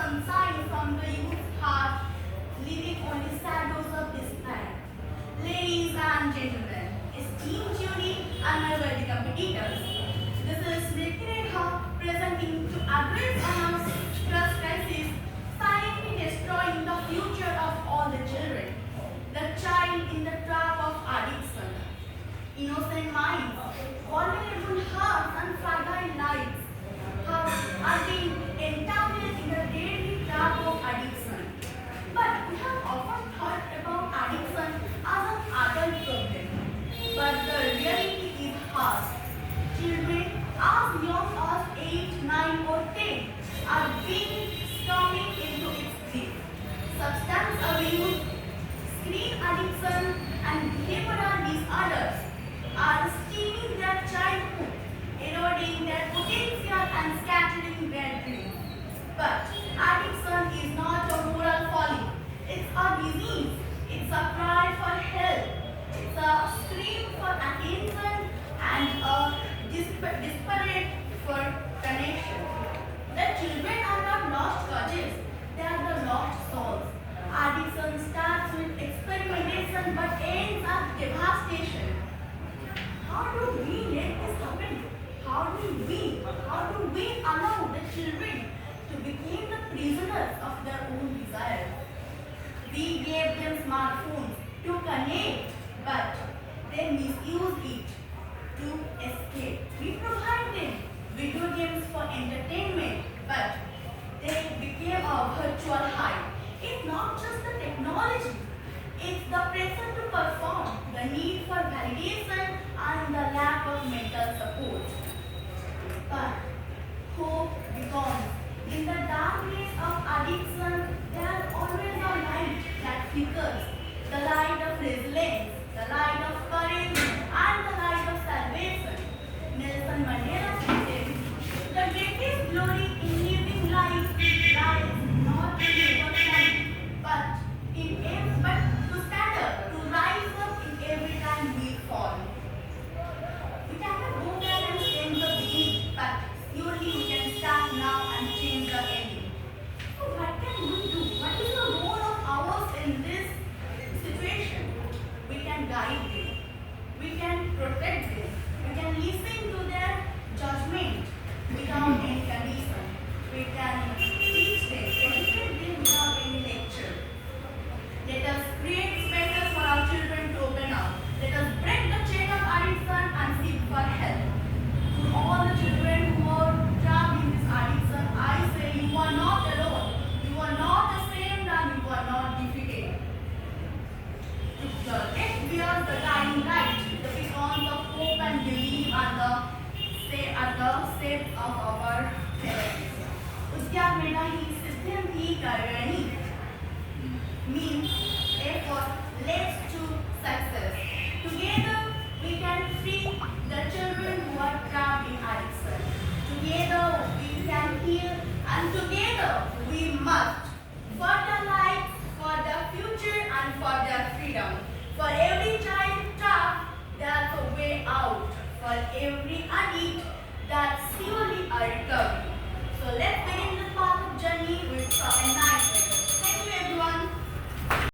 some signs from the youth's heart, leaving only shadows of despair. Ladies and gentlemen, esteemed jury and my worthy competitors, this is Smriti Rekha presenting to address on our stress crisis, silently destroying the future of all the children. The child in the trap of addiction. Innocent minds, vulnerable hearts and fragile lives are being entangled in the deadly trap of addiction. But we have often thought about addiction as an adult problem. But the reality is harsh. Children as young as 8, 9 or 10 are being storming into its grip. Substance abuse, screen addiction and behavioral disorders are stealing their childhood, eroding their potential and scattering their dreams. But addiction is not a moral folly. It's a disease. It's a cry for help. It's a scream for attention and a desperate for connection. The children are not lost causes. They are the lost souls. Addiction starts with experimentation but ends at devastation. How do we let this happen? How do we allow the children to become the prisoners of their own desires? We gave them smartphones to connect, but they misuse it to escape. We provide them video games for entertainment, but they became a virtual high. It's not just the technology, it's the pressure to perform, the need for validation, and the lack of mental support. But hope becomes. In the dark days of addiction, there is always a light that flickers. The light of resilience, the light of courage, and the light of salvation. Nelson Mandela said, the greatest glory in living life lies not in immortality, but to stand up, to rise up in every time we fall. We cannot go back and change the beginning, but surely we can start now and change the ending. So what can we do? What is the role of ours in this situation? We can guide them. We can protect them. We can listen to their judgment without any condition. We can teach them, educate them without any lecture. Let us create spaces for our children to open up. Let us break the chain of addiction and seek for help. To all the children who are trapped in this addiction, I say you are not alone. You are not ashamed and you are not defeated. Let's bear the guiding light, the beacons of hope and belief at the steps of our parents. Udyag mera hi system hi karani means effort leads to success. Together we can free the children who are trapped in addiction. Together we can heal and together we must for the life, for the future and for their freedom. For every child trapped, there's a way out. For every addict, that's surely a recovery.